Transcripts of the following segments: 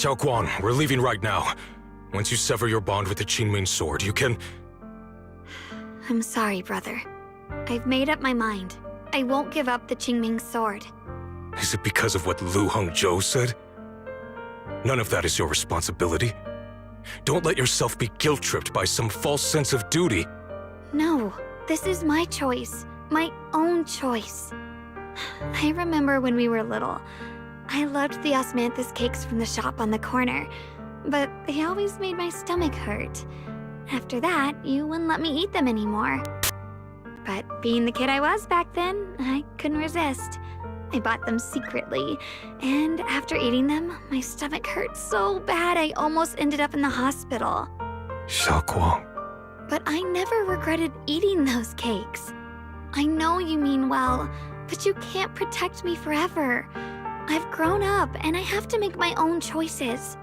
Xiaoguang, we're leaving right now. Once you sever your bond with the Qingming sword, you can... I'm sorry, brother. I've made up my mind. I won't give up the Qingming sword. Is it because of what Lu Hongzhou said? None of that is your responsibility. Don't let yourself be guilt-tripped by some false sense of duty. No, this is my choice. My own choice. I remember when we were little. I loved the osmanthus cakes from the shop on the corner, but they always made my stomach hurt. After that, you wouldn't let me eat them anymore. But being the kid I was back then, I couldn't resist. I bought them secretly, and after eating them, my stomach hurt so bad I almost ended up in the hospital. Xiaoguang. But I never regretted eating those cakes. I know you mean well, but you can't protect me forever. I've grown up, and I have to make my own choices.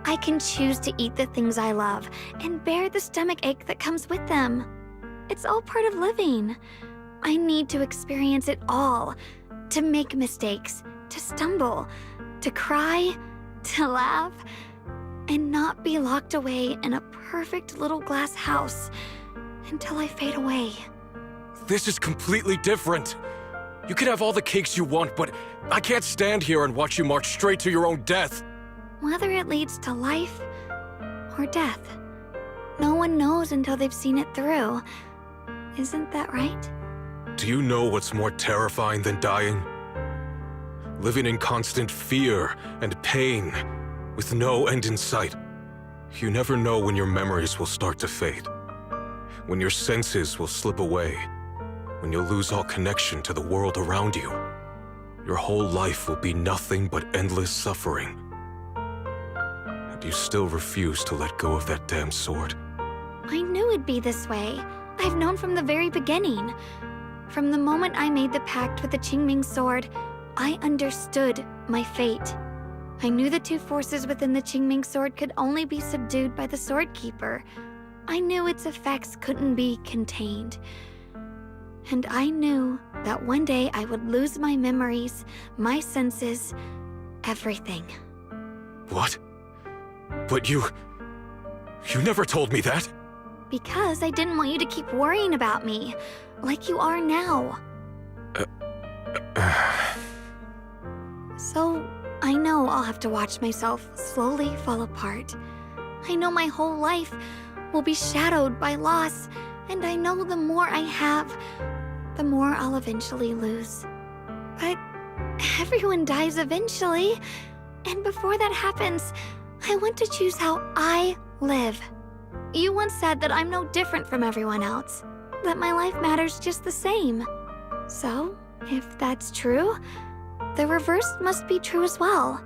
I can choose to eat the things I love, and bear the stomach ache that comes with them. It's all part of living. I need to experience it all. To make mistakes, to stumble, to cry, to laugh, and not be locked away in a perfect little glass house until I fade away. This is completely different. You can have all the cakes you want, but I can't stand here and watch you march straight to your own death. Whether it leads to life or death, no one knows until they've seen it through. Isn't that right? Do you know what's more terrifying than dying? Living in constant fear and pain, with no end in sight. You never know when your memories will start to fade, when your senses will slip away, when you lose all connection to the world around you, your whole life will be nothing but endless suffering. And you still refuse to let go of that damn sword. I knew it'd be this way. I've known from the very beginning. From the moment I made the pact with the Qingming sword, I understood my fate. I knew the two forces within the Qingming sword could only be subdued by the Sword Keeper. I knew its effects couldn't be contained. And I knew that one day I would lose my memories, my senses, everything. What? But you never told me that. Because I didn't want you to keep worrying about me, like you are now. So, I know I'll have to watch myself slowly fall apart. I know my whole life will be shadowed by loss, and I know the more I have, the more I'll eventually lose. But everyone dies eventually, and before that happens, I want to choose how I live. You once said that I'm no different from everyone else, that my life matters just the same. So, if that's true, the reverse must be true as well.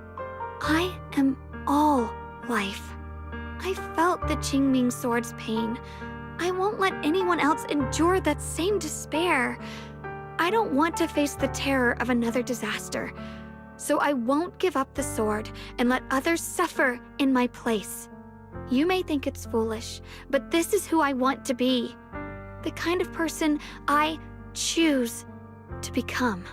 I am all life. I felt the Qingming sword's pain. I won't let anyone else endure that same despair. I don't want to face the terror of another disaster, so I won't give up the sword and let others suffer in my place. You may think it's foolish, but this is who I want to be. The kind of person I choose to become.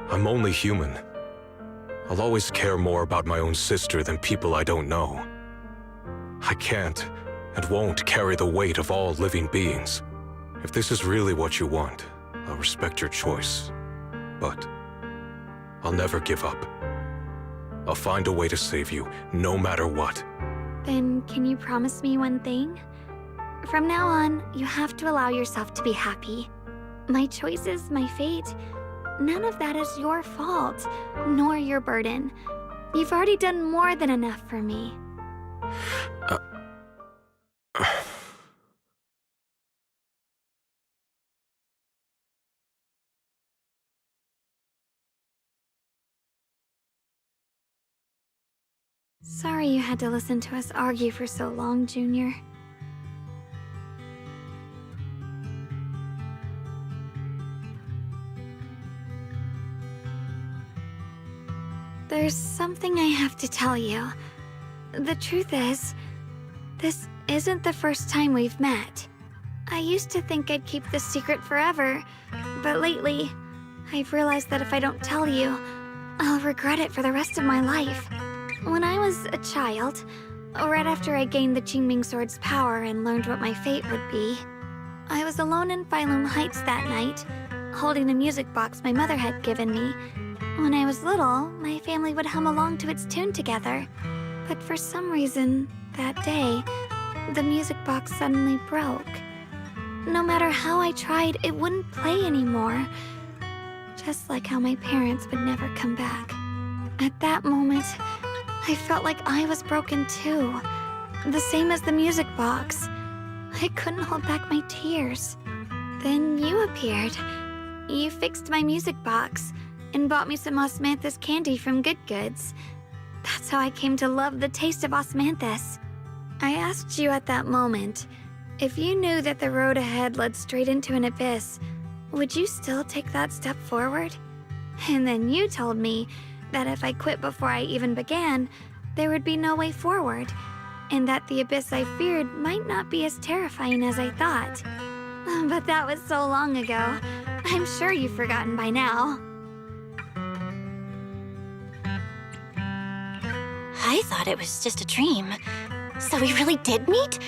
I'm only human. I'll always care more about my own sister than people I don't know. I can't and won't carry the weight of all living beings. If this is really what you want, I'll respect your choice. But I'll never give up. I'll find a way to save you, no matter what. Then can you promise me one thing? From now on, you have to allow yourself to be happy. My choices, my fate, none of that is your fault, nor your burden. You've already done more than enough for me. Sorry you had to listen to us argue for so long, Junior. There's something I have to tell you. The truth is, this isn't the first time we've met. I used to think I'd keep this secret forever, but lately, I've realized that if I don't tell you, I'll regret it for the rest of my life. When I was a child, right after I gained the Qingming sword's power and learned what my fate would be, I was alone in Phylum Heights that night, holding a music box my mother had given me. When I was little, my family would hum along to its tune together. But for some reason, that day, the music box suddenly broke. No matter how I tried, it wouldn't play anymore. Just like how my parents would never come back. At that moment, I felt like I was broken too. The same as the music box. I couldn't hold back my tears. Then you appeared. You fixed my music box and bought me some osmanthus candy from Good Goods. That's how I came to love the taste of osmanthus. I asked you at that moment, if you knew that the road ahead led straight into an abyss, would you still take that step forward? And then you told me that if I quit before I even began, there would be no way forward, and that the abyss I feared might not be as terrifying as I thought. But that was so long ago. I'm sure you've forgotten by now. I thought it was just a dream. So we really did meet?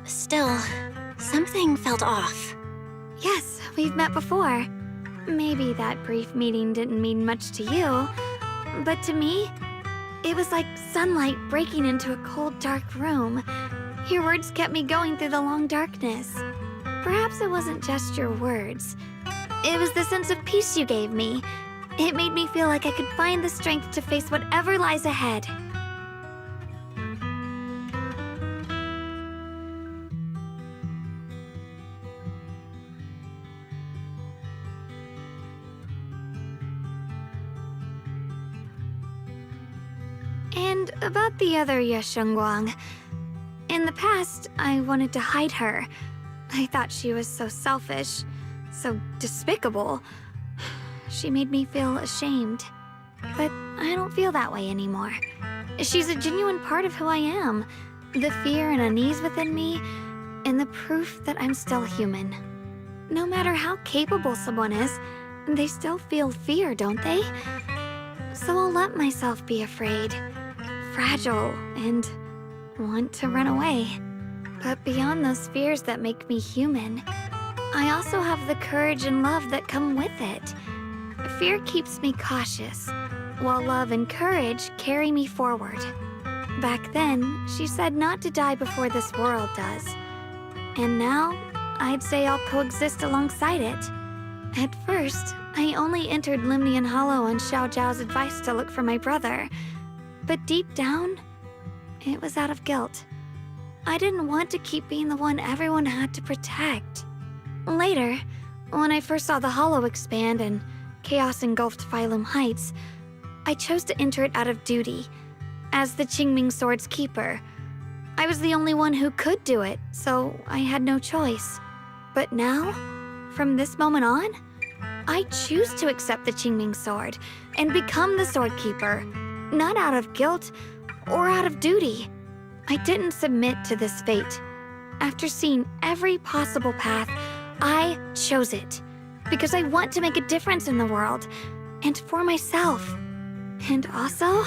Still, something felt off. Yes, we've met before. Maybe that brief meeting didn't mean much to you, but to me, it was like sunlight breaking into a cold, dark room. Your words kept me going through the long darkness. Perhaps it wasn't just your words. It was the sense of peace you gave me. It made me feel like I could find the strength to face whatever lies ahead. And about the other Yeshengguang. In the past, I wanted to hide her. I thought she was so selfish, so despicable. She made me feel ashamed. But I don't feel that way anymore. She's a genuine part of who I am. The fear and unease within me, and the proof that I'm still human. No matter how capable someone is, they still feel fear, don't they? So I'll let myself be afraid, fragile, and want to run away. But beyond those fears that make me human, I also have the courage and love that come with it. Fear keeps me cautious, while love and courage carry me forward. Back then, she said not to die before this world does. And now, I'd say I'll coexist alongside it. At first, I only entered Limnian Hollow on Xiao Zhao's advice to look for my brother. But deep down, it was out of guilt. I didn't want to keep being the one everyone had to protect. Later, when I first saw the Hollow expand and chaos engulfed Phylum Heights, I chose to enter it out of duty. As the Qingming Sword's keeper, I was the only one who could do it, so I had no choice. But now, from this moment on, I choose to accept the Qingming Sword and become the Sword Keeper, not out of guilt or out of duty. I didn't submit to this fate. After seeing every possible path, I chose it because I want to make a difference in the world and for myself. And also,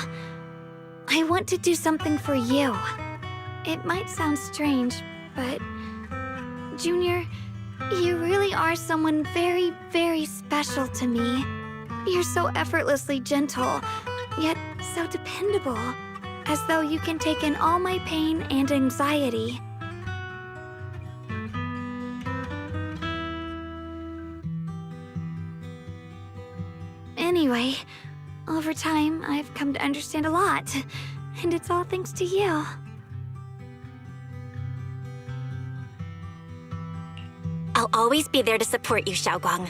I want to do something for you. It might sound strange, but Junior, you really are someone very, very special to me. You're so effortlessly gentle, yet so dependable, as though you can take in all my pain and anxiety. Anyway, over time, I've come to understand a lot, and it's all thanks to you. I'll always be there to support you, Xiaoguang.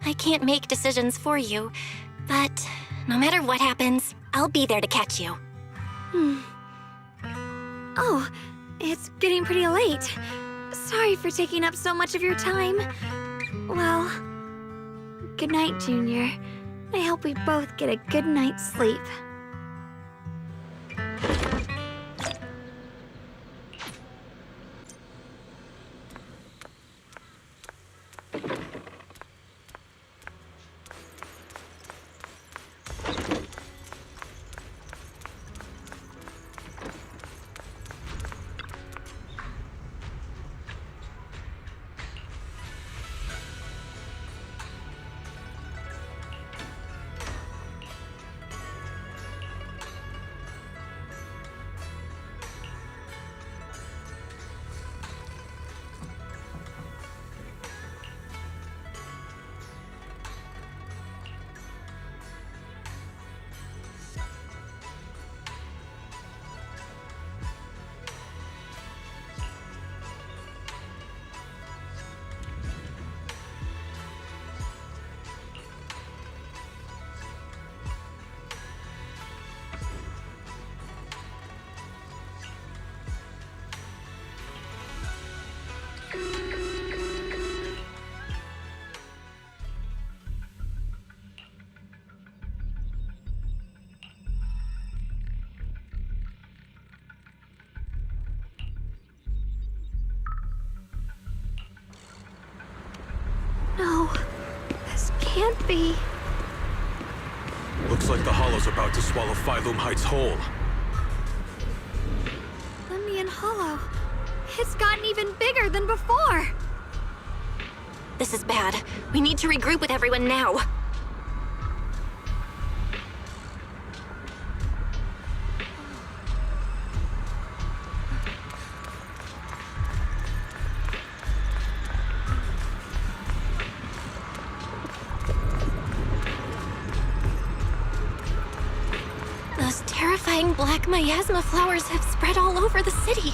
I can't make decisions for you, but no matter what happens, I'll be there to catch you. Oh, it's getting pretty late. Sorry for taking up so much of your time. Well, good night, Junior. I hope we both get a good night's sleep. No, this can't be. Looks like the Hollow's about to swallow Phylum Heights whole. Limnian Hollow. It's gotten even bigger than before. This is bad. We need to regroup with everyone now. Those terrifying black miasma flowers have spread all over the city.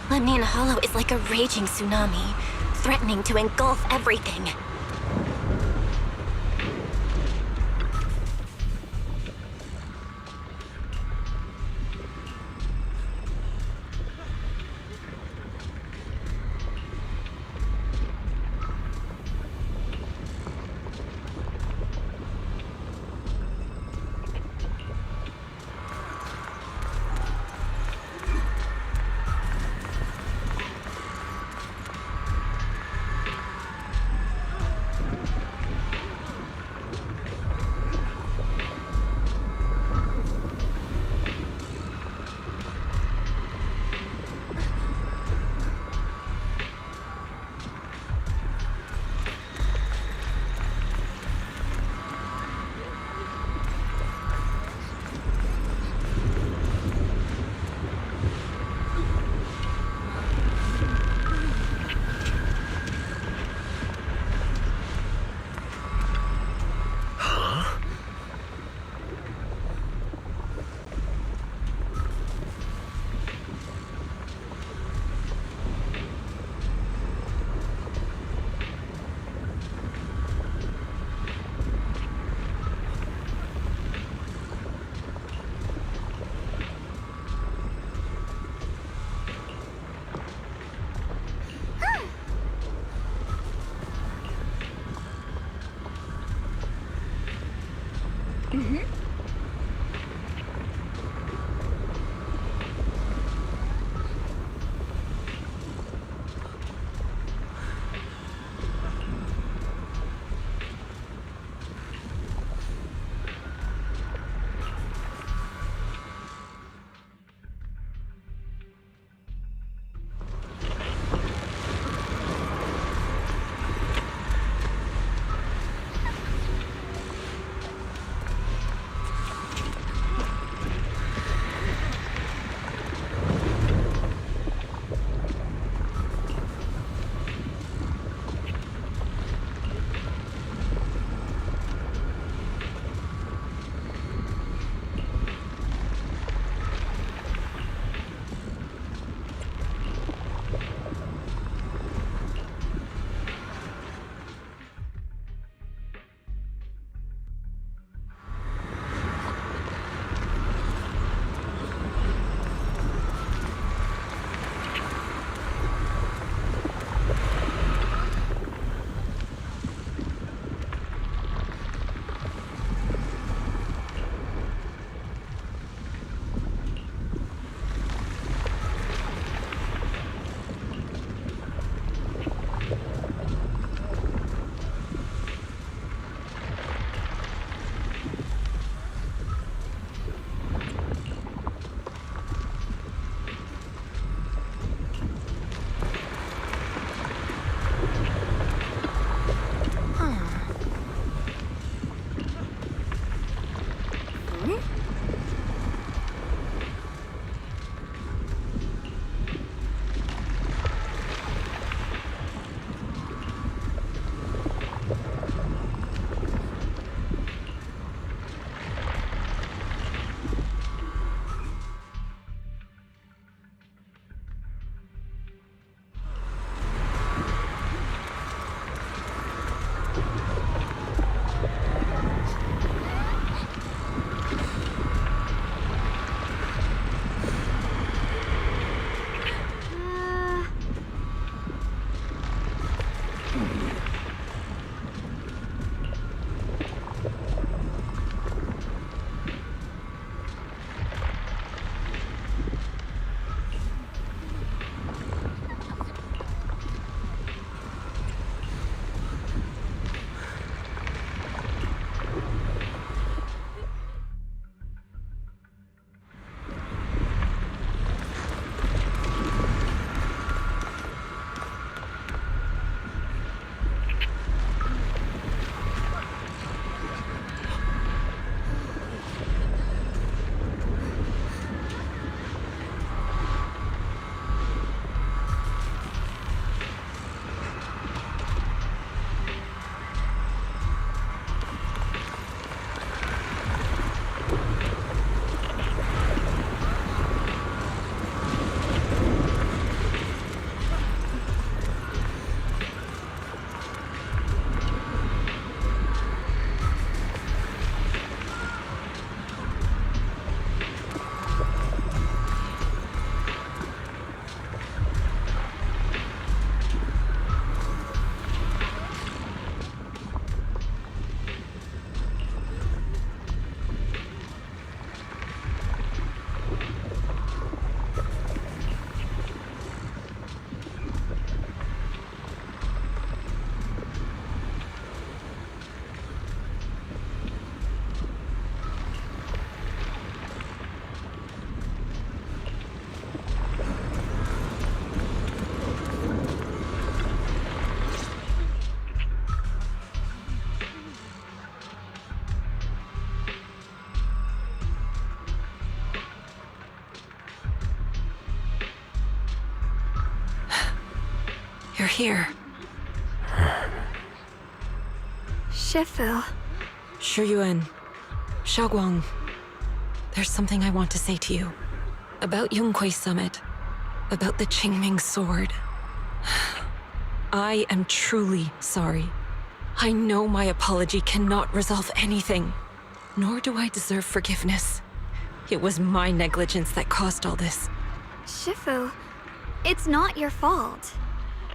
Limnian Hollow is like a raging tsunami, threatening to engulf everything. You're here. Shifu. Shuyuan. Xiaoguang. There's something I want to say to you. About Yongkui's summit. About the Qingming sword. I am truly sorry. I know my apology cannot resolve anything. Nor do I deserve forgiveness. It was my negligence that caused all this. Shifu, it's not your fault.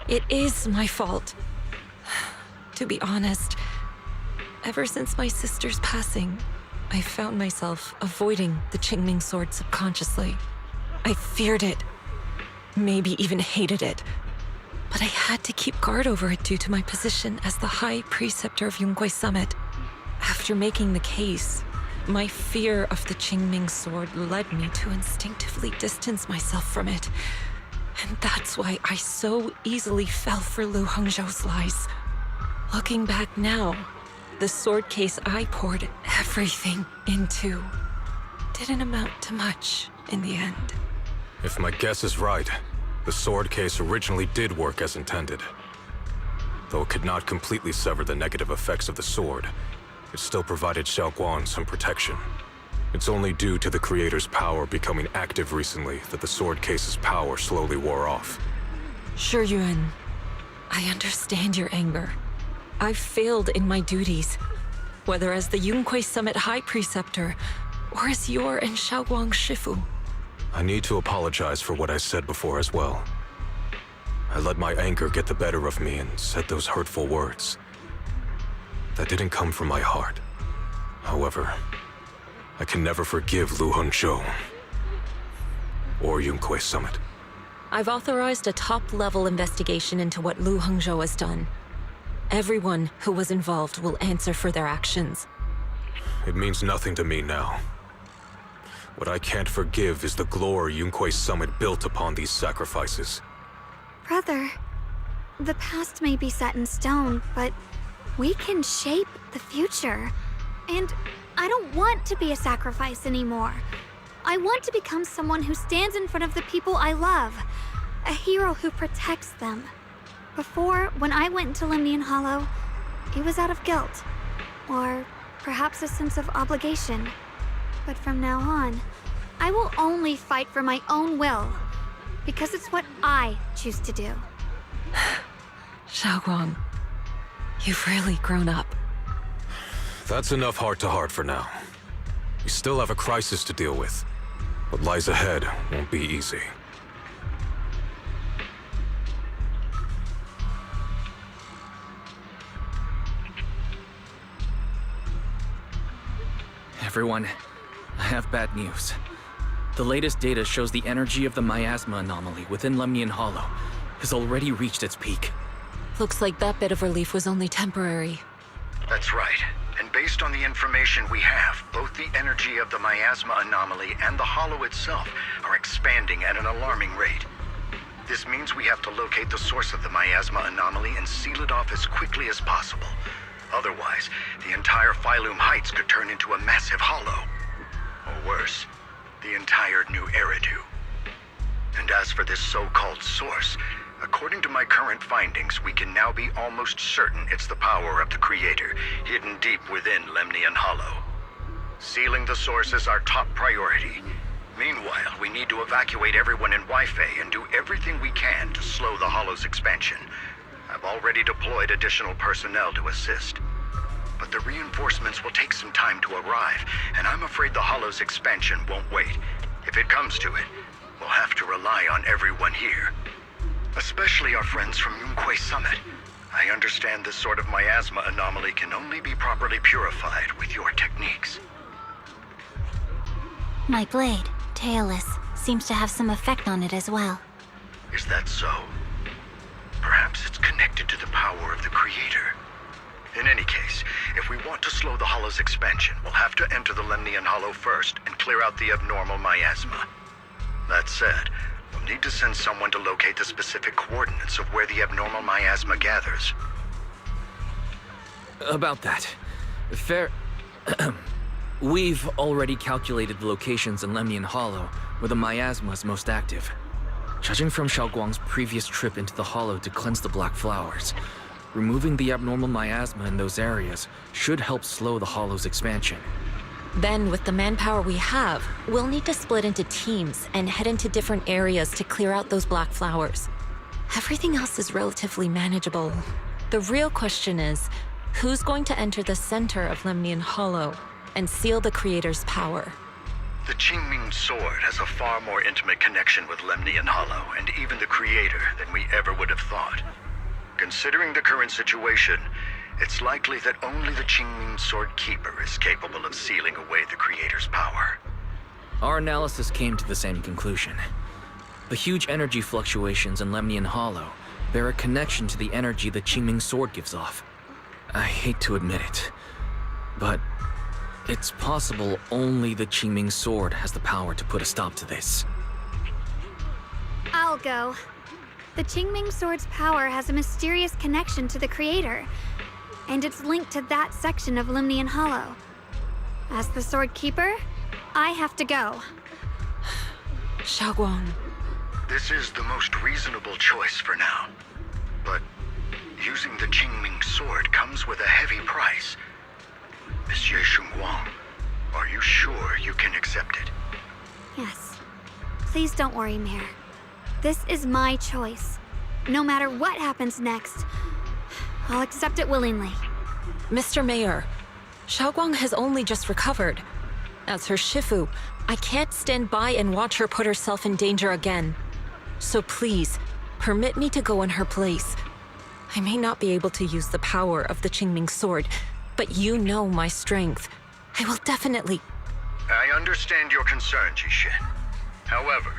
It is my fault. To be honest, ever since my sister's passing, I found myself avoiding the Qingming sword subconsciously. I feared it, maybe even hated it. But I had to keep guard over it due to my position as the High Preceptor of Yunguai Summit. After making the case, my fear of the Qingming sword led me to instinctively distance myself from it. And that's why I so easily fell for Lu Hongzhou's lies. Looking back now, the sword case I poured everything into didn't amount to much in the end. If my guess is right, the sword case originally did work as intended. Though it could not completely sever the negative effects of the sword, it still provided Xiaoguang some protection. It's only due to the creator's power becoming active recently that the sword case's power slowly wore off. Shi Yuan, I understand your anger. I've failed in my duties, whether as the Yunguai Summit High Preceptor or as your and Xiaoguang's Shifu. I need to apologize for what I said before as well. I let my anger get the better of me and said those hurtful words. That didn't come from my heart. However, I can never forgive Lu Hongzhou or Yunguai Summit. I've authorized a top-level investigation into what Lu Hongzhou has done. Everyone who was involved will answer for their actions. It means nothing to me now. What I can't forgive is the glory Yunguai Summit built upon these sacrifices. Brother, the past may be set in stone, but we can shape the future. And I don't want to be a sacrifice anymore. I want to become someone who stands in front of the people I love. A hero who protects them. Before, when I went into Lemnian Hollow, it was out of guilt. Or perhaps a sense of obligation. But from now on, I will only fight for my own will. Because it's what I choose to do. Xiaoguang, you've really grown up. That's enough heart-to-heart for now. We still have a crisis to deal with. What lies ahead won't be easy. Everyone, I have bad news. The latest data shows the energy of the miasma anomaly within Lemnian Hollow has already reached its peak. Looks like that bit of relief was only temporary. That's right. And based on the information we have, both the energy of the miasma anomaly and the hollow itself are expanding at an alarming rate. This means we have to locate the source of the miasma anomaly and seal it off as quickly as possible. Otherwise, the entire Phylum Heights could turn into a massive hollow. Or worse, the entire New Eridu. And as for this so-called source, according to my current findings, we can now be almost certain it's the power of the Creator, hidden deep within Lemnian Hollow. Sealing the source is our top priority. Meanwhile, we need to evacuate everyone in Weifei and do everything we can to slow the Hollow's expansion. I've already deployed additional personnel to assist. But the reinforcements will take some time to arrive, and I'm afraid the Hollow's expansion won't wait. If it comes to it, we'll have to rely on everyone here. Especially our friends from Yunguai Summit. I understand this sort of miasma anomaly can only be properly purified with your techniques. My blade, Tailless, seems to have some effect on it as well. Is that so? Perhaps it's connected to the power of the Creator. In any case, if we want to slow the Hollow's expansion, we'll have to enter the Lemnian Hollow first and clear out the abnormal miasma. That said, we'll need to send someone to locate the specific coordinates of where the abnormal miasma gathers. About that, we've already calculated the locations in Lemnian Hollow where the miasma is most active. Judging from Xiaoguang's previous trip into the Hollow to cleanse the Black Flowers, removing the abnormal miasma in those areas should help slow the Hollow's expansion. Then, with the manpower we have, we'll need to split into teams and head into different areas to clear out those black flowers. Everything else is relatively manageable. The real question is, who's going to enter the center of Lemnian Hollow and seal the Creator's power? The Qingming sword has a far more intimate connection with Lemnian Hollow and even the Creator than we ever would have thought. Considering the current situation, It's likely that only the Qingming Sword Keeper is capable of sealing away the Creator's power. Our analysis came to the same conclusion. The huge energy fluctuations in Lemnian Hollow bear a connection to the energy the Qingming Sword gives off. I hate to admit it, but it's possible only the Qingming Sword has the power to put a stop to this. I'll go. The Qingming Sword's power has a mysterious connection to the Creator, and it's linked to that section of Lemnian Hollow. As the Sword Keeper, I have to go. Xiaoguang. This is the most reasonable choice for now. But using the Qingming Sword comes with a heavy price. Monsieur Shunguang, are you sure you can accept it? Yes. Please don't worry, Mayor. This is my choice. No matter what happens next, I'll accept it willingly. Mr. Mayor, Xiaoguang has only just recovered. As her Shifu, I can't stand by and watch her put herself in danger again. So please, permit me to go in her place. I may not be able to use the power of the Qingming Sword, but you know my strength. I will definitely... I understand your concern, Jishin. However,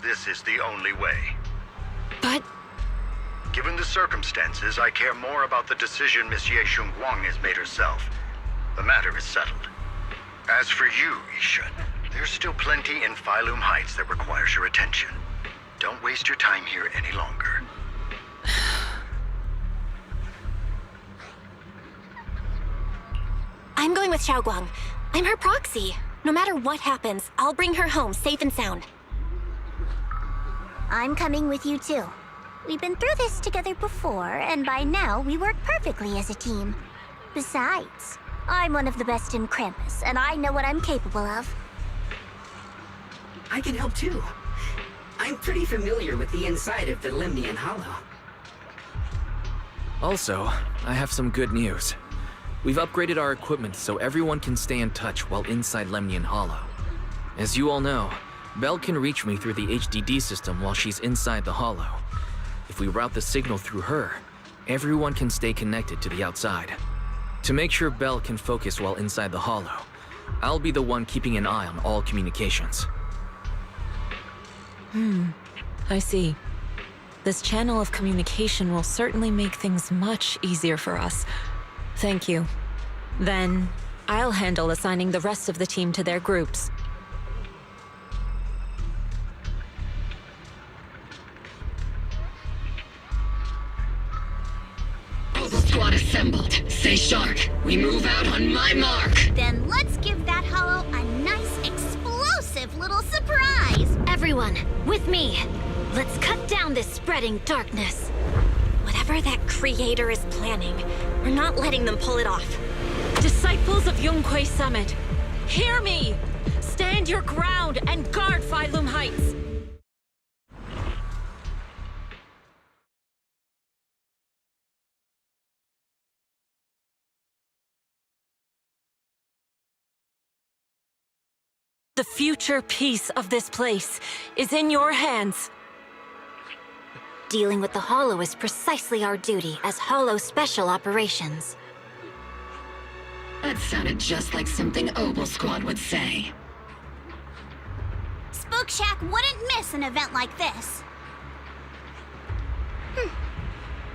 this is the only way. But... Given the circumstances, I care more about the decision Miss Ye Shunguang has made herself. The matter is settled. As for you, Yishun, there's still plenty in Phylum Heights that requires your attention. Don't waste your time here any longer. I'm going with Xiaoguang. I'm her proxy. No matter what happens, I'll bring her home safe and sound. I'm coming with you too. We've been through this together before, and by now we work perfectly as a team. Besides, I'm one of the best in Krampus, and I know what I'm capable of. I can help too. I'm pretty familiar with the inside of the Lemnian Hollow. Also, I have some good news. We've upgraded our equipment so everyone can stay in touch while inside Lemnian Hollow. As you all know, Belle can reach me through the HDD system while she's inside the Hollow. If we route the signal through her, everyone can stay connected to the outside. To make sure Belle can focus while inside the Hollow, I'll be the one keeping an eye on all communications. I see. This channel of communication will certainly make things much easier for us. Thank you. Then, I'll handle assigning the rest of the team to their groups. Squad assembled. Stay sharp. We move out on my mark. Then let's give that hollow a nice, explosive little surprise! Everyone, with me. Let's cut down this spreading darkness. Whatever that Creator is planning, we're not letting them pull it off. Disciples of Yonghui Summit, hear me! Stand your ground and guard Phylum Heights! The future peace of this place is in your hands. Dealing with the Hollow is precisely our duty as Hollow Special Operations. That sounded just like something Obel Squad would say. Spook Shack wouldn't miss an event like this.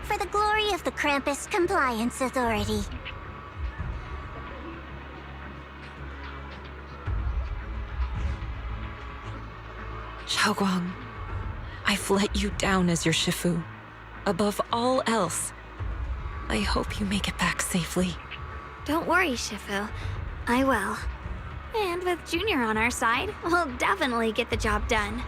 For the glory of the Krampus Compliance Authority. Xiaoguang, I've let you down as your Shifu. Above all else, I hope you make it back safely. Don't worry, Shifu. I will. And with Junior on our side, we'll definitely get the job done.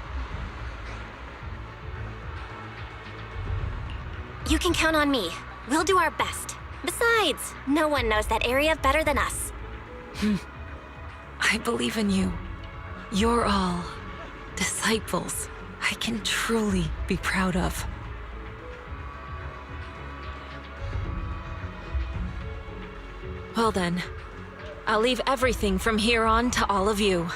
You can count on me. We'll do our best. Besides, no one knows that area better than us. I believe in you. You're all disciples I can truly be proud of. Well then, I'll leave everything from here on to all of you.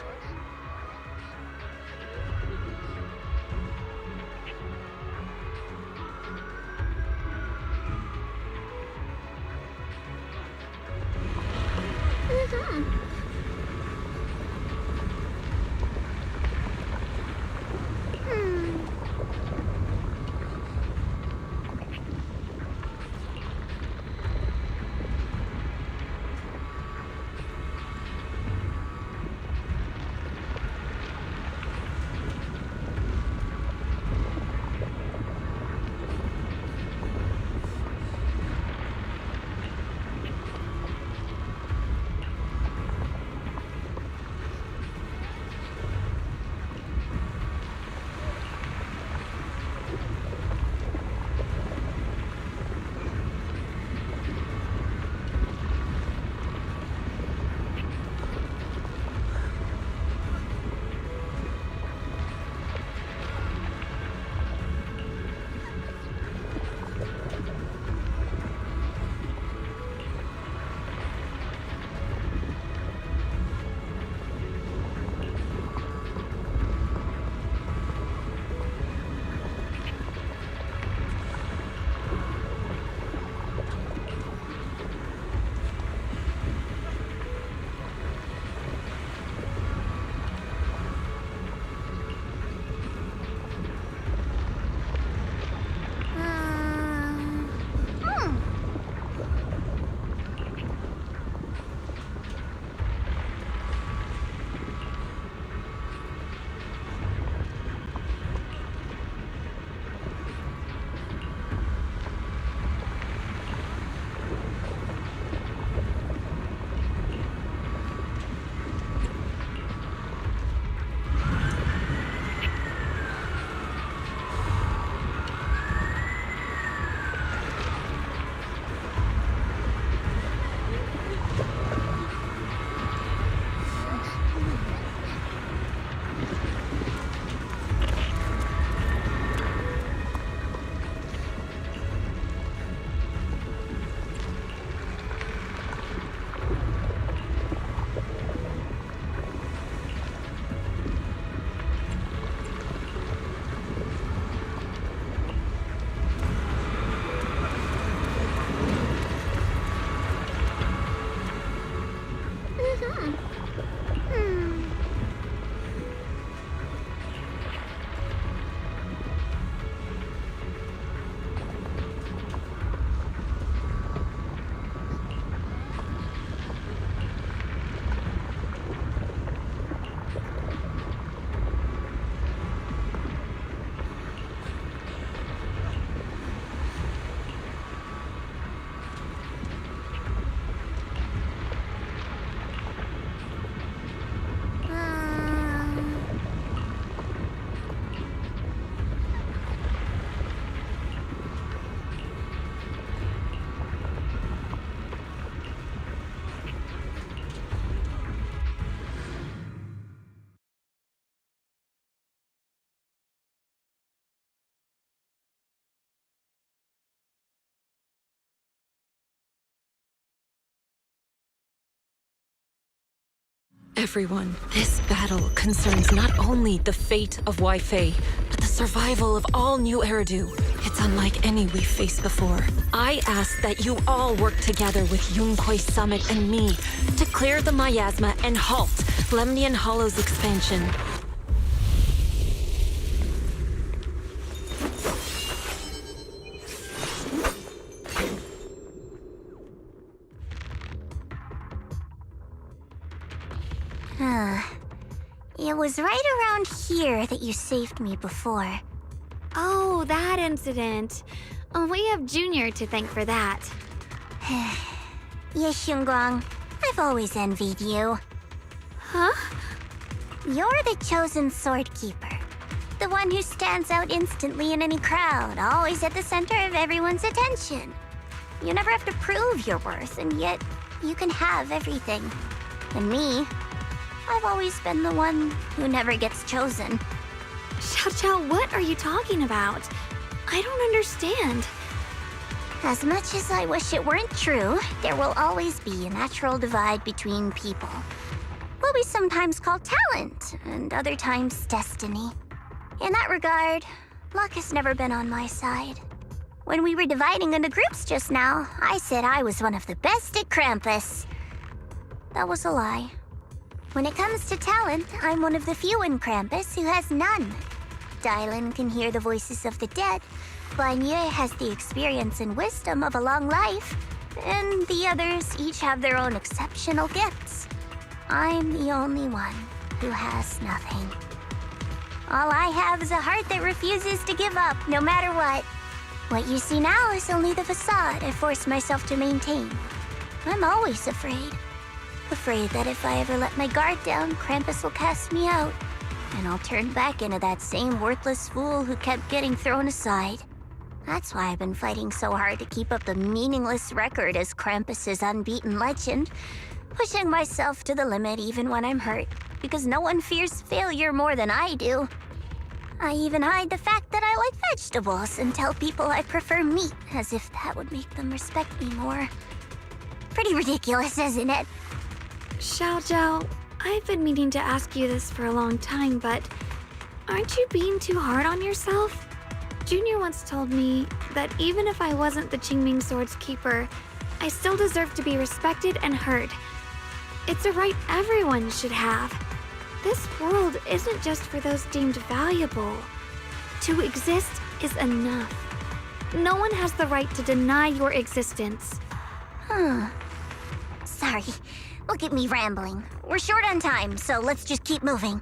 Everyone, this battle concerns not only the fate of Wai-Fei, but the survival of all New Eridu. It's unlike any we've faced before. I ask that you all work together with Yunquei Summit and me to clear the miasma and halt Lemnian Hollow's expansion. It was right around here that you saved me before. Oh, that incident. Oh, we have Junior to thank for that. Yes, Xiongguang. I've always envied you. Huh? You're the chosen sword keeper. The one who stands out instantly in any crowd, always at the center of everyone's attention. You never have to prove your worth, and yet you can have everything. And me, I've always been the one who never gets chosen. Xiao, what are you talking about? I don't understand. As much as I wish it weren't true, there will always be a natural divide between people. What we sometimes call talent, and other times destiny. In that regard, luck has never been on my side. When we were dividing into groups just now, I said I was one of the best at Krampus. that was a lie. When it comes to talent, I'm one of the few in Krampus who has none. Dylan can hear the voices of the dead. Banya has the experience and wisdom of a long life. And the others each have their own exceptional gifts. I'm the only one who has nothing. All I have is a heart that refuses to give up, no matter what. What you see now is only the facade I forced myself to maintain. I'm always afraid. Afraid that if I ever let my guard down, Krampus will cast me out. And I'll turn back into that same worthless fool who kept getting thrown aside. That's why I've been fighting so hard to keep up the meaningless record as Krampus's unbeaten legend. Pushing myself to the limit even when I'm hurt, because no one fears failure more than I do. I even hide the fact that I like vegetables and tell people I prefer meat, as if that would make them respect me more. Pretty ridiculous, isn't it? Xiaozhou, I've been meaning to ask you this for a long time, but aren't you being too hard on yourself? Junior once told me that even if I wasn't the Qingming Sword's keeper, I still deserve to be respected and heard. It's a right everyone should have. This world isn't just for those deemed valuable. To exist is enough. No one has the right to deny your existence. Sorry. Look at me rambling. We're short on time, so let's just keep moving.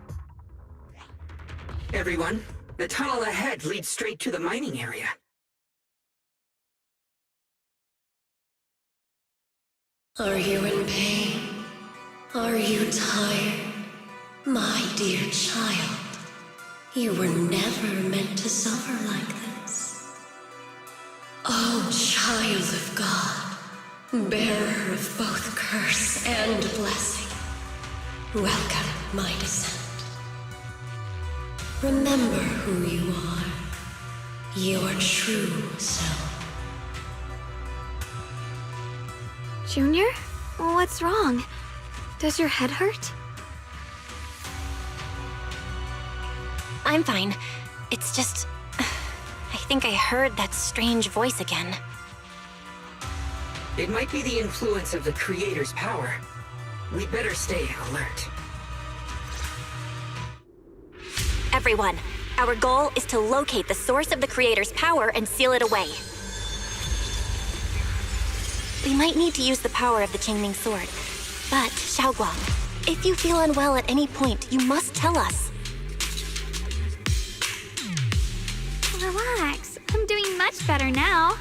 Everyone, the tunnel ahead leads straight to the mining area. Are you in pain? Are you tired? My dear child, you were never meant to suffer like this. Oh, child of God, bearer of both curse and blessing, welcome my descent. Remember who you are, your true self. Junior? What's wrong? Does your head hurt? I'm fine. It's just... I think I heard that strange voice again. It might be the influence of the Creator's power. We'd better stay alert. Everyone, our goal is to locate the source of the Creator's power and seal it away. We might need to use the power of the Qingming Sword. But, Xiaoguang, if you feel unwell at any point, you must tell us. Relax. I'm doing much better now.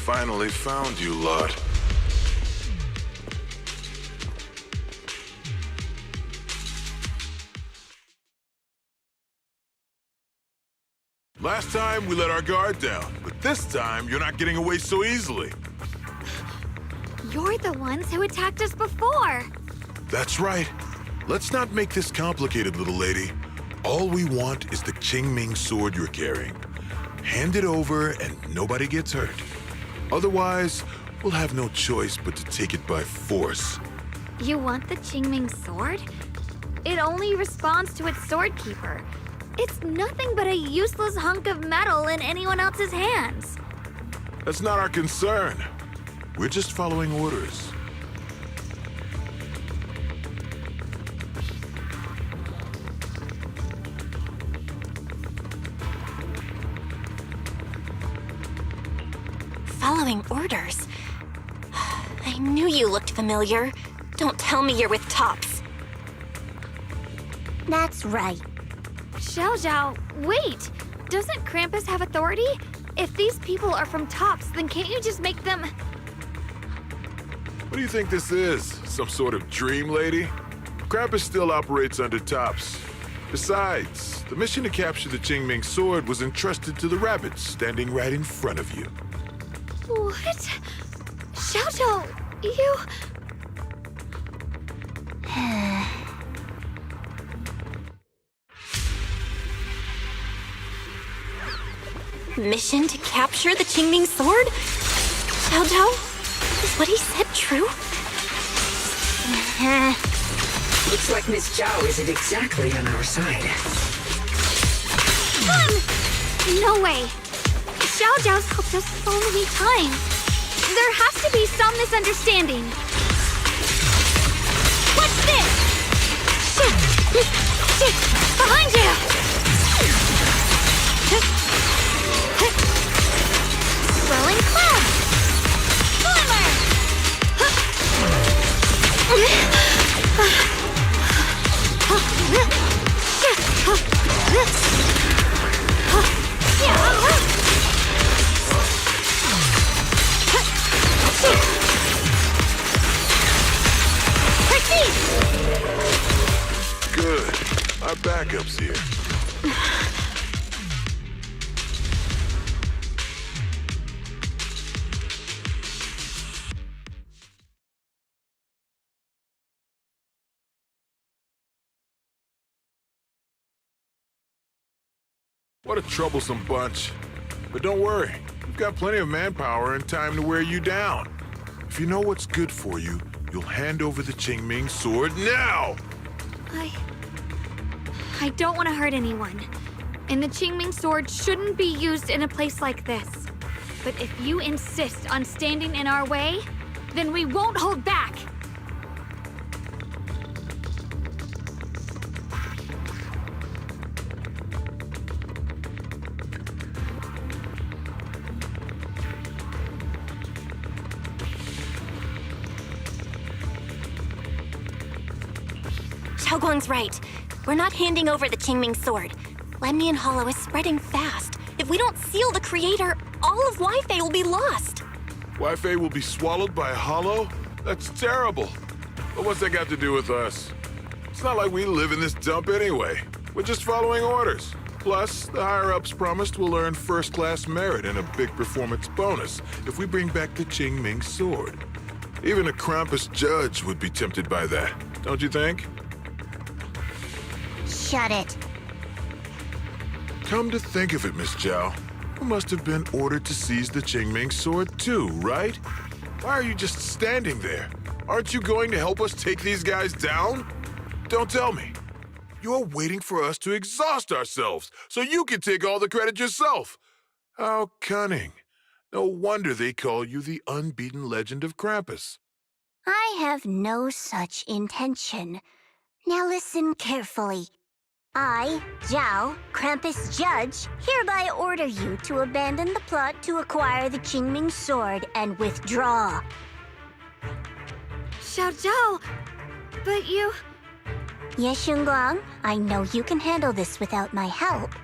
Finally found you, lot. Last time, we let our guard down, but this time, you're not getting away so easily. You're the ones who attacked us before. That's right. Let's not make this complicated, little lady. All we want is the Qingming sword you're carrying. Hand it over and nobody gets hurt. Otherwise, we'll have no choice but to take it by force. You want the Qingming sword? It only responds to its sword keeper. It's nothing but a useless hunk of metal in anyone else's hands. That's not our concern. We're just following orders. Following orders? I knew you looked familiar. Don't tell me you're with Tops. That's right. Xiao Zhao, wait! Doesn't Krampus have authority? If these people are from Tops, then can't you just make them... What do you think this is? Some sort of dream lady? Krampus still operates under Tops. Besides, the mission to capture the Qingming sword was entrusted to the rabbits standing right in front of you. What? Xiao Zhao, you... Mission to capture the Qingming sword? Xiao Zhao? Is what he said true? Looks like Miss Zhao isn't exactly on our side. No way! Xiao Zhao's helped us so many times. There has to be some misunderstanding. What's this? Shit! Behind you! Swirling cloud! Glimmer! Good. Our backup's here. What a troublesome bunch. But don't worry, we've got plenty of manpower and time to wear you down. If you know what's good for you, you'll hand over the Qingming sword now! I don't want to hurt anyone. And the Qingming sword shouldn't be used in a place like this. But if you insist on standing in our way, then we won't hold back. Xiaoguang's right. We're not handing over the Qingming sword. Lemnian Hollow is spreading fast. If we don't seal the creator, all of Wi-Fi will be lost. Wi-Fi will be swallowed by a hollow? That's terrible. But what's that got to do with us? It's not like we live in this dump anyway. We're just following orders. Plus, the higher-ups promised we'll earn first-class merit and a big performance bonus if we bring back the Qingming sword. Even a Krampus judge would be tempted by that, don't you think? Shut it. Come to think of it, Miss Zhao, you must have been ordered to seize the Qingming sword too, right? Why are you just standing there? Aren't you going to help us take these guys down? Don't tell me. You're waiting for us to exhaust ourselves so you can take all the credit yourself. How cunning. No wonder they call you the unbeaten legend of Krampus. I have no such intention. Now listen carefully. I, Zhao, Krampus Judge, hereby order you to abandon the plot to acquire the Qingming sword and withdraw. Xiao Zhao, but you... Yes, Shunguang, I know you can handle this without my help.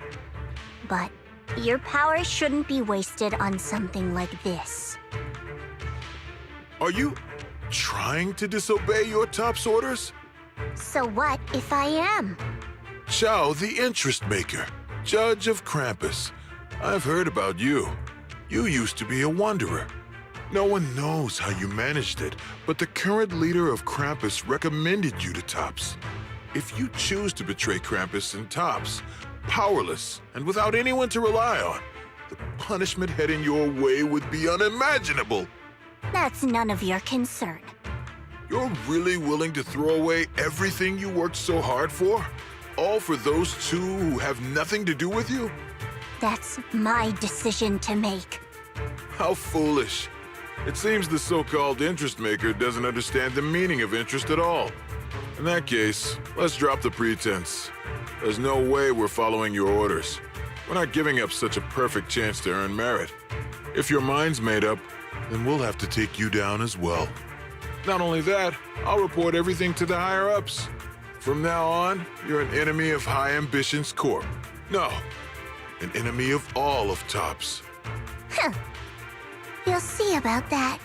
But your power shouldn't be wasted on something like this. Are you trying to disobey your top's orders? So what if I am? Xiao, the interest maker, judge of Krampus. I've heard about you. You used to be a wanderer. No one knows how you managed it, but the current leader of Krampus recommended you to Tops. If you choose to betray Krampus and Tops, powerless and without anyone to rely on, the punishment heading your way would be unimaginable. That's none of your concern. You're really willing to throw away everything you worked so hard for? All for those two who have nothing to do with you? That's my decision to make. How foolish. It seems the so-called interest maker doesn't understand the meaning of interest at all. In that case, let's drop the pretense. There's no way we're following your orders. We're not giving up such a perfect chance to earn merit. If your mind's made up, then we'll have to take you down as well. Not only that, I'll report everything to the higher-ups. From now on, you're an enemy of High Ambitions Corp. No, an enemy of all of Tops. Huh. You'll see about that.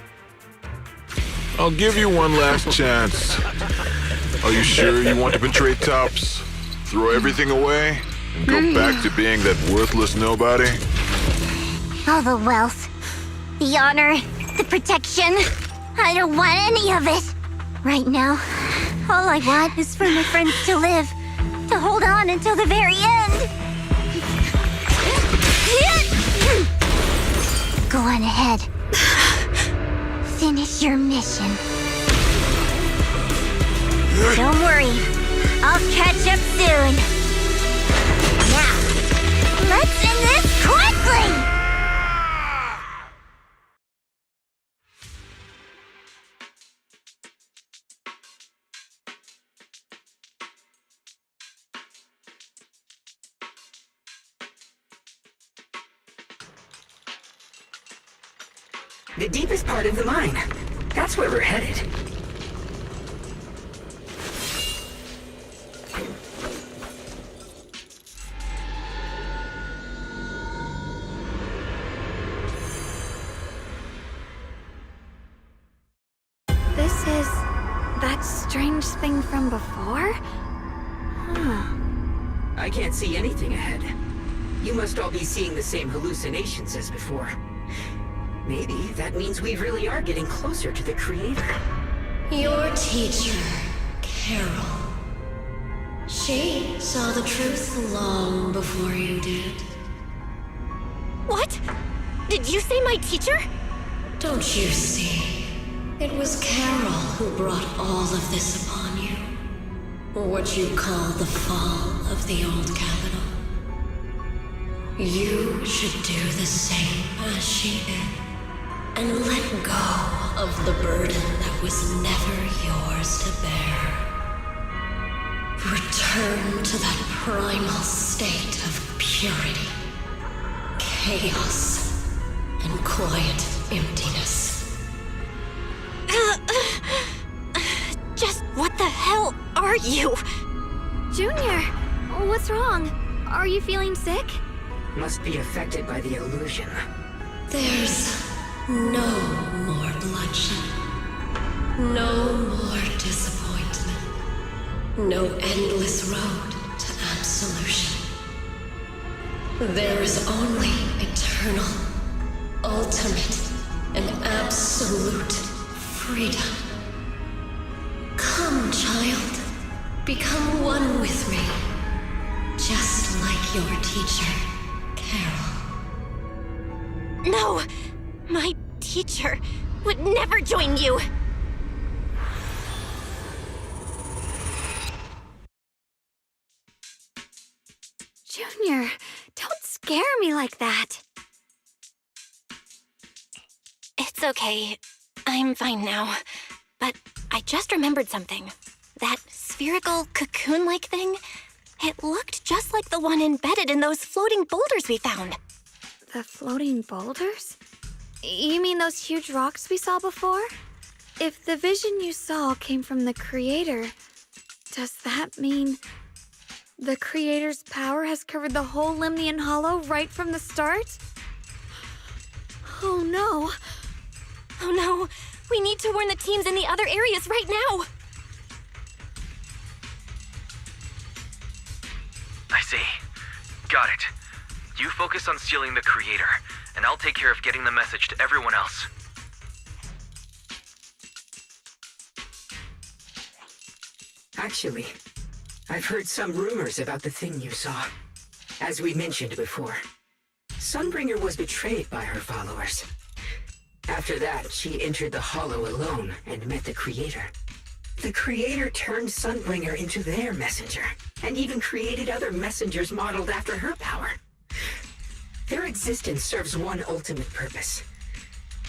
I'll give you one last chance. Are you sure you want to betray Tops? Throw everything away and go back to being that worthless nobody? All the wealth, the honor, the protection. I don't want any of it. Right now, all I want is for my friends to live, to hold on until the very end. Go on ahead. Finish your mission. Don't worry, I'll catch up soon. Now, let's end this quickly! The deepest part of the mine. That's where we're headed. This is that strange thing from before? Huh. I can't see anything ahead. You must all be seeing the same hallucinations as before. Maybe that means we really are getting closer to the Creator. Your teacher, Carol. She saw the truth long before you did. What? Did you say my teacher? Don't you see? It was Carol who brought all of this upon you. What you call the fall of the old capital. You should do the same as she did. And let go of the burden that was never yours to bear. Return to that primal state of purity, chaos, and quiet emptiness. Just what the hell are you? Junior, what's wrong? Are you feeling sick? Must be affected by the illusion. There's no more bloodshed. No more disappointment. No endless road to absolution. There is only eternal, ultimate, and absolute freedom. Come, child. Become one with me. Just like your teacher, Carol. No! My teacher would never join you! Junior, don't scare me like that. It's okay. I'm fine now. But I just remembered something. That spherical cocoon-like thing? It looked just like the one embedded in those floating boulders we found. The floating boulders? You mean those huge rocks we saw before? If the vision you saw came from the Creator, does that mean the Creator's power has covered the whole Limnian Hollow right from the start? Oh no. Oh no, we need to warn the teams in the other areas right now. I see. Got it. You focus on stealing the Creator, and I'll take care of getting the message to everyone else. Actually, I've heard some rumors about the thing you saw. As we mentioned before, Sunbringer was betrayed by her followers. After that, she entered the Hollow alone and met the Creator. The Creator turned Sunbringer into their messenger, and even created other messengers modeled after her power. Their existence serves one ultimate purpose: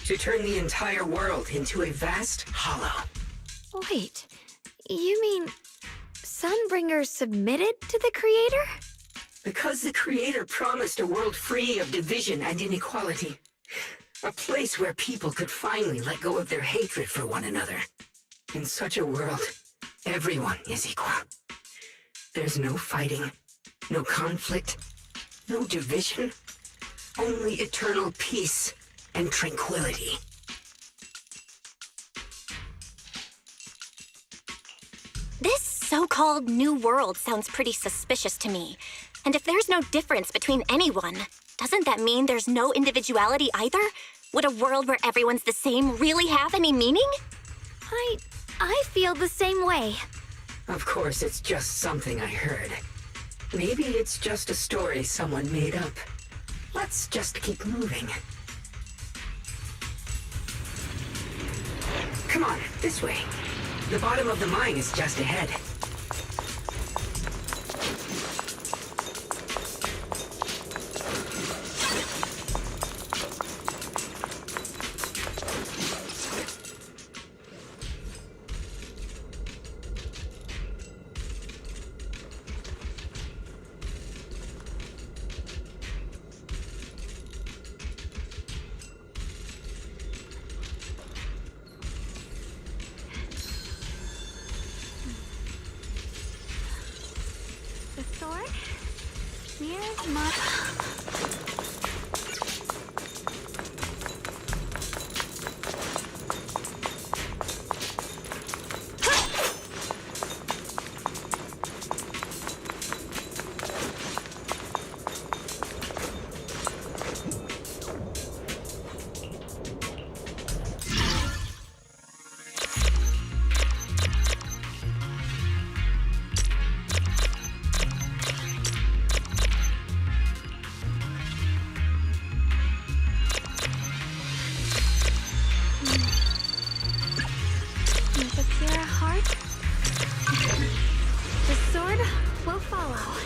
to turn the entire world into a vast hollow. Wait, you mean Sunbringer submitted to the Creator? Because the Creator promised a world free of division and inequality. A place where people could finally let go of their hatred for one another. In such a world, everyone is equal. There's no fighting, no conflict, no division, only eternal peace and tranquility. This so-called new world sounds pretty suspicious to me. And if there's no difference between anyone, doesn't that mean there's no individuality either? Would a world where everyone's the same really have any meaning? I feel the same way. Of course, it's just something I heard. Maybe it's just a story someone made up. Let's just keep moving. Come on, this way. The bottom of the mine is just ahead. The sword? Near as much. With a pure heart, the sword will follow.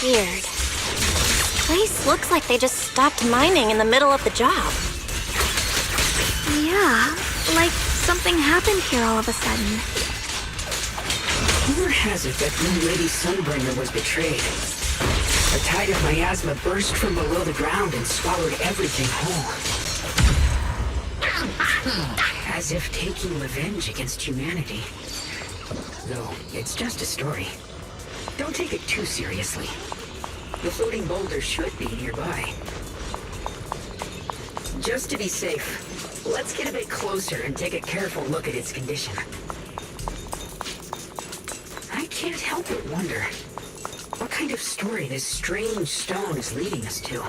Weird. Place looks like they just stopped mining in the middle of the job. Yeah, like something happened here all of a sudden. Rumor has it that Blue Lady Sunbringer was betrayed. A tide of miasma burst from below the ground and swallowed everything whole. As if taking revenge against humanity. Though, it's just a story. Don't take it too seriously. The floating boulder should be nearby. Just to be safe, let's get a bit closer and take a careful look at its condition. I can't help but wonder what kind of story this strange stone is leading us to.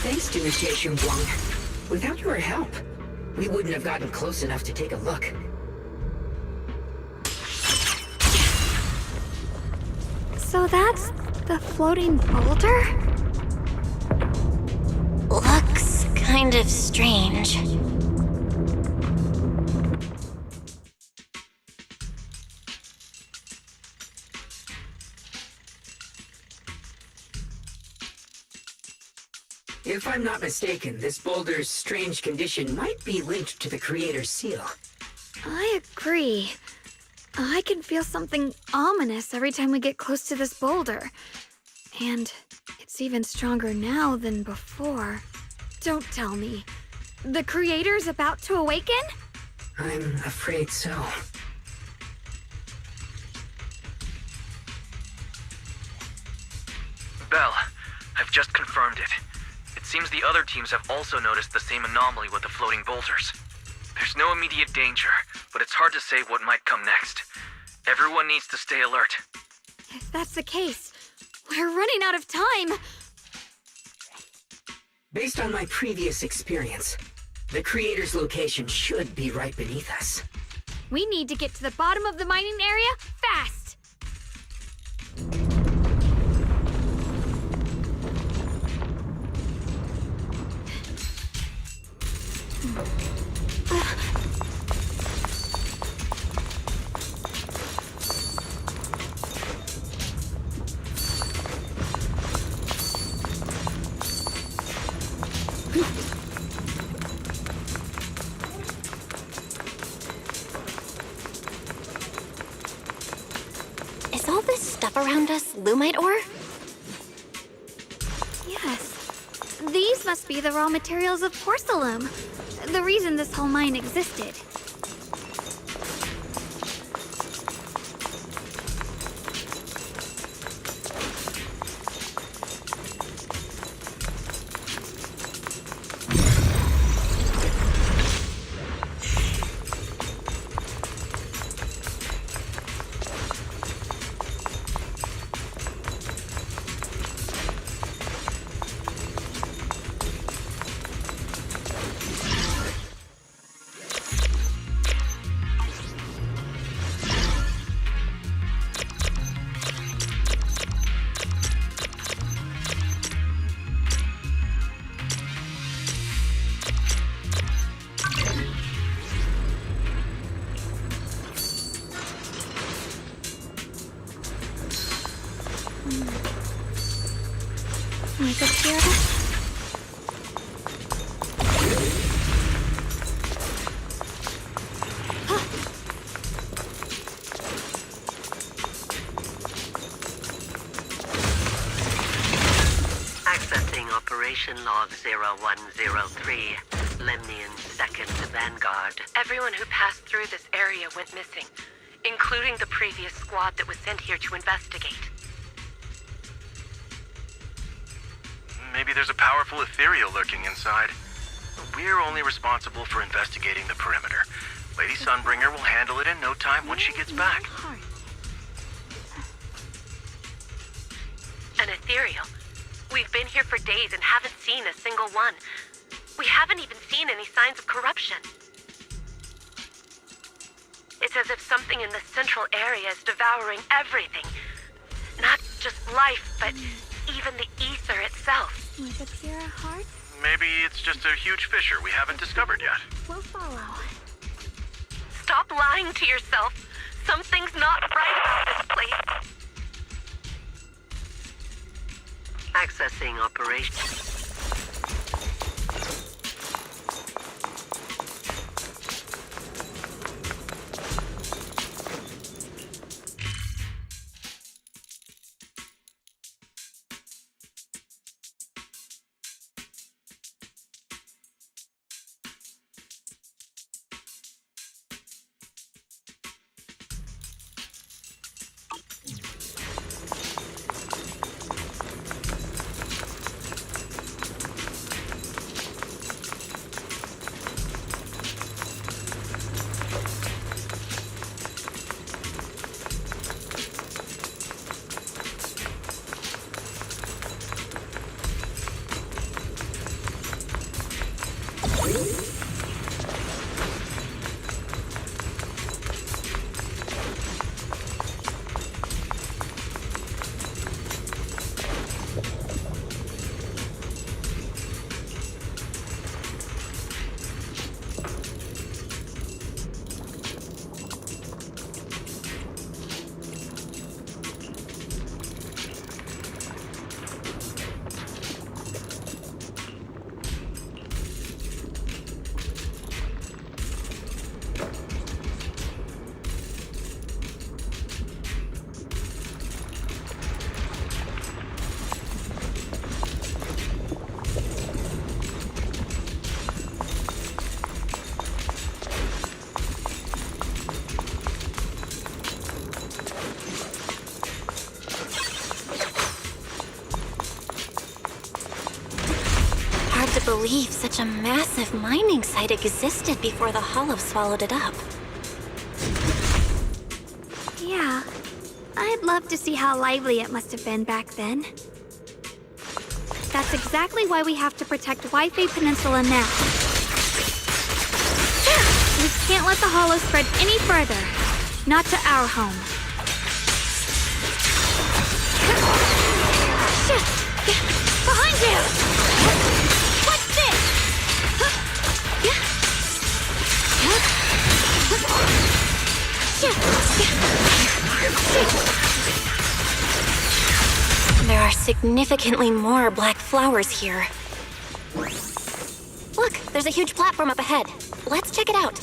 Thanks to Monsieur Blanc. Without your help, we wouldn't have gotten close enough to take a look. So that's the floating boulder? Looks kind of strange. If I'm not mistaken, this boulder's strange condition might be linked to the Creator's seal. I agree. I can feel something ominous every time we get close to this boulder. And it's even stronger now than before. Don't tell me. The Creator's about to awaken? I'm afraid so. Belle, I've just confirmed it. It seems the other teams have also noticed the same anomaly with the floating boulders. There's no immediate danger, but it's hard to say what might come next. Everyone needs to stay alert. If that's the case, we're running out of time. Based on my previous experience, the Creator's location should be right beneath us. We need to get to the bottom of the mining area fast. Is all this stuff around us Lumite ore? Yes. These must be the raw materials of porcelain. The reason this whole mine existed. Like up here? Accessing Operation Log 0103, Lemnian 2nd Vanguard. Everyone who passed through this area went missing, including the previous squad that was sent here to investigate. Maybe there's a powerful ethereal lurking inside. We're only responsible for investigating the perimeter. Lady Sunbringer will handle it in no time once she gets back. and ethereal. We've been here for days and haven't seen a single one. We haven't even seen any signs of corruption. It's as if something in the central area is devouring everything. Not just life, but even the ether itself. With a pure heart, Maybe it's just a huge fissure we haven't discovered yet. we'll follow. Stop lying to yourself. Something's not right about this place. Accessing operation. To believe such a massive mining site existed before the Hollow swallowed it up. Yeah, I'd love to see how lively it must have been back then. That's exactly why we have to protect Wi-Fi Peninsula now. We can't let the Hollow spread any further. Not to our home. Shit! Behind you! There are significantly more black flowers here. Look, there's a huge platform up ahead. Let's check it out.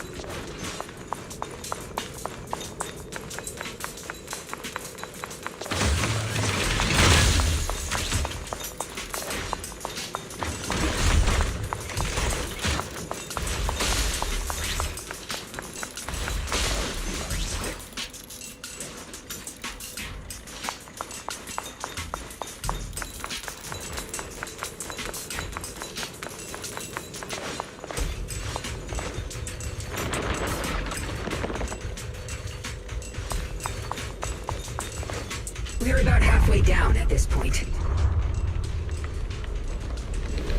We're about halfway down at this point.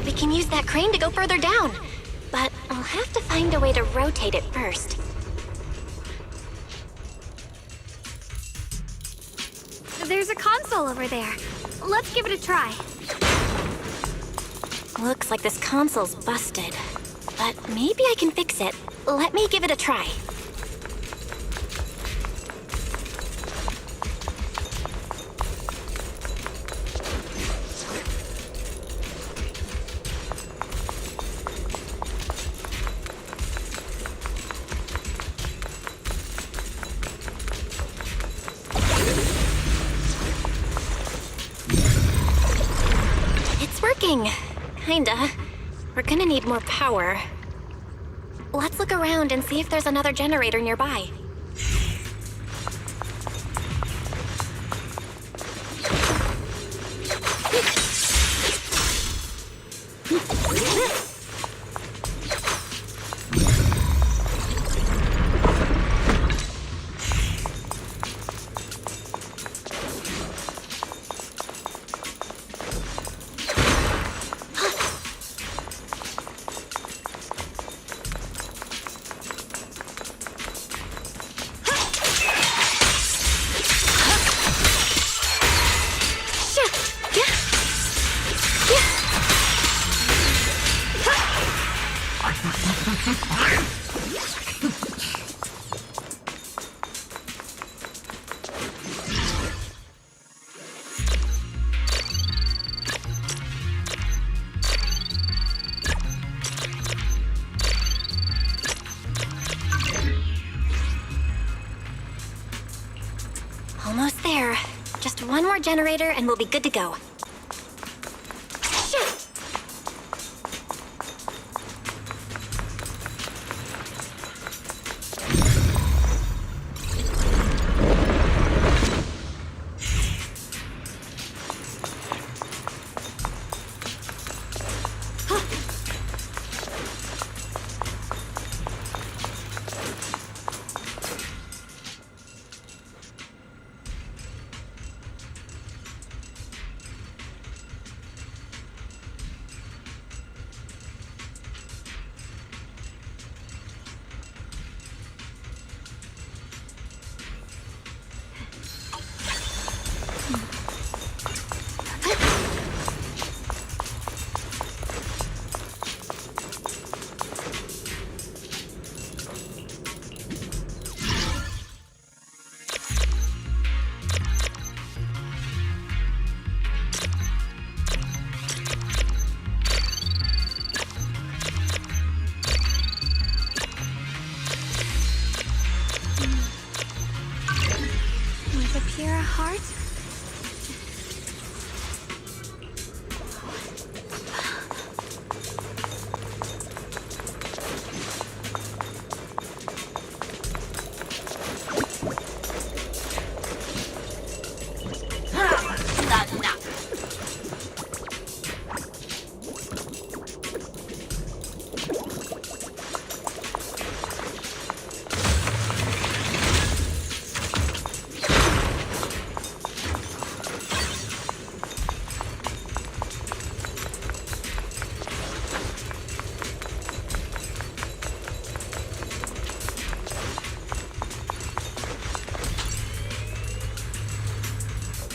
We can use that crane to go further down, but I'll have to find a way to rotate it first. There's a console over there. Let's give it a try. Looks like this console's busted, but maybe I can fix it. Let me give it a try. Kinda. We're gonna need more power. Let's look around and see if there's another generator nearby. Almost there. Just one more generator and we'll be good to go. Shoot!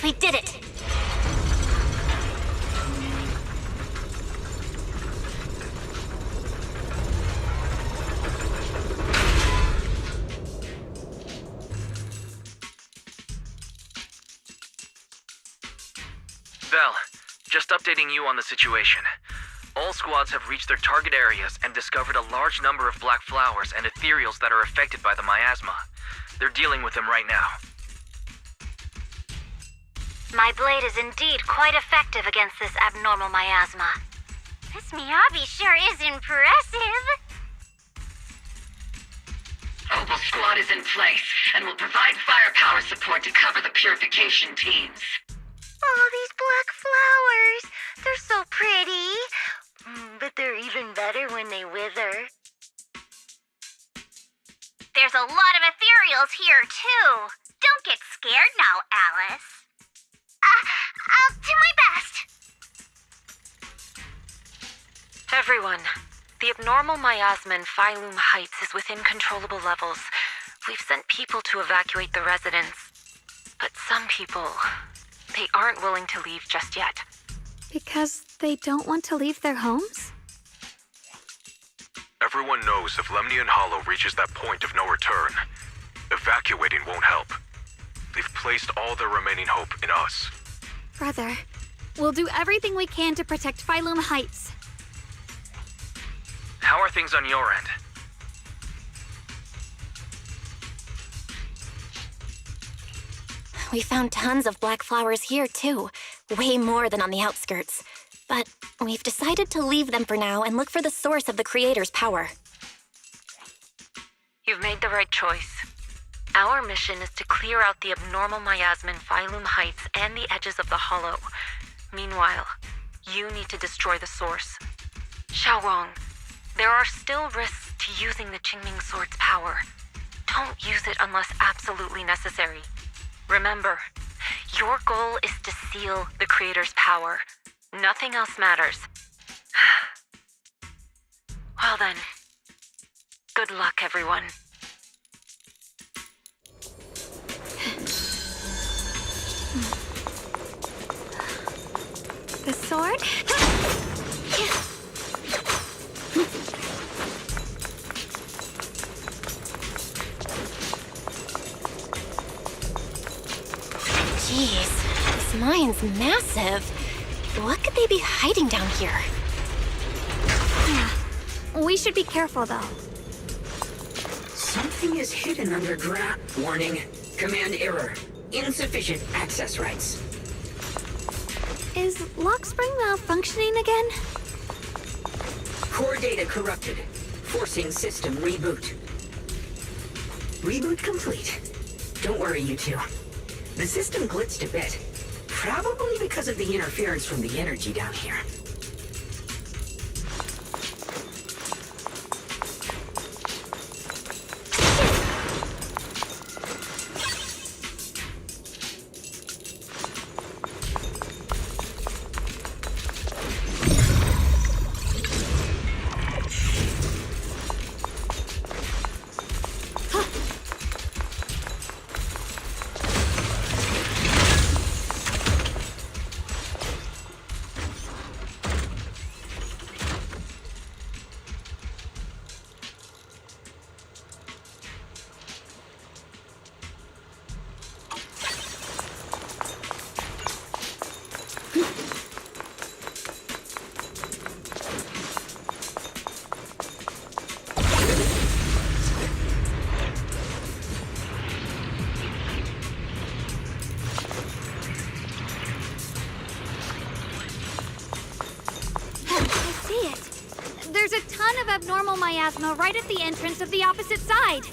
We did it! Val, just updating you on the situation. All squads have reached their target areas and discovered a large number of black flowers and ethereals that are affected by the miasma. They're dealing with them right now. My blade is indeed quite effective against this abnormal miasma. This Miyabi sure is impressive. Opal Squad is in place and will provide firepower support to cover the purification teams. Oh, these black flowers. They're so pretty. But they're even better when they wither. There's a lot of ethereals here, too. Don't get scared now, Alice. I'll do my best. Everyone, the abnormal miasma in Phylum Heights is within controllable levels. We've sent people to evacuate the residents. But some people, they aren't willing to leave just yet. Because they don't want to leave their homes? Everyone knows if Lemnian Hollow reaches that point of no return, evacuating won't help. They've placed all their remaining hope in us. Brother, we'll do everything we can to protect Phylum Heights. How are things on your end? We found tons of black flowers here, too. Way more than on the outskirts. But we've decided to leave them for now and look for the source of the Creator's power. You've made the right choice. Our mission is to clear out the abnormal miasma in Phylum Heights and the edges of the Hollow. Meanwhile, you need to destroy the source. Xiaowang, there are still risks to using the Qingming Sword's power. Don't use it unless absolutely necessary. Remember, your goal is to seal the Creator's power. Nothing else matters. Well then, good luck, everyone. The sword? mine's massive. What could they be hiding down here? We should be careful, though. Something is hidden underground. Warning. Command error. Insufficient access rights. Is Lockspring malfunctioning again? Core data corrupted. Forcing system reboot. Reboot complete. Don't worry, you two. The system glitched a bit. Probably because of the interference from the energy down here. There's a ton of abnormal miasma right at the entrance of the opposite side.